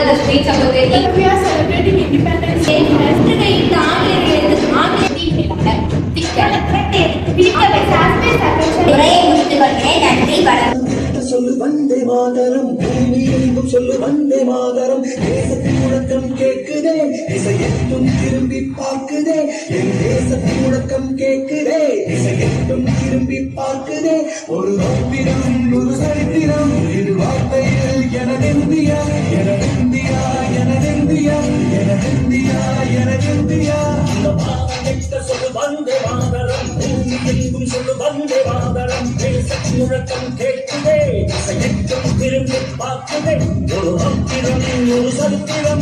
the speech about the we are celebrating Independence Day. சொல்லு வந்தே மாதரம், பூமி எங்கும் சொல்லு வந்தே மாதரம். தேசத்தின் முழக்கம் கேட்குதே, இசையெட்டும் திரும்பி பார்க்குதே. என் தேசத்தின் முழக்கம் கேட்குதே, இசையெட்டும் திரும்பி பார்க்குதே. ஒரு பத்திரம், ஒரு சரித்திரம், இது வார்த்தையில் எனதெந்தியா, எனதெந்தியா, எனதெந்தியா, எனதெந்தியா, எனதெந்தியா. சொல்லு வந்தே மாதரம், பூமி எங்கும் சொல்லு வந்தே மாதரம். தேசத்தின் முழக்கம் கேட்குதே, இசையெட்டும் திரும்பி பார்க்குதே. ஒரு பத்திரம், ஒரு சரித்திரம்.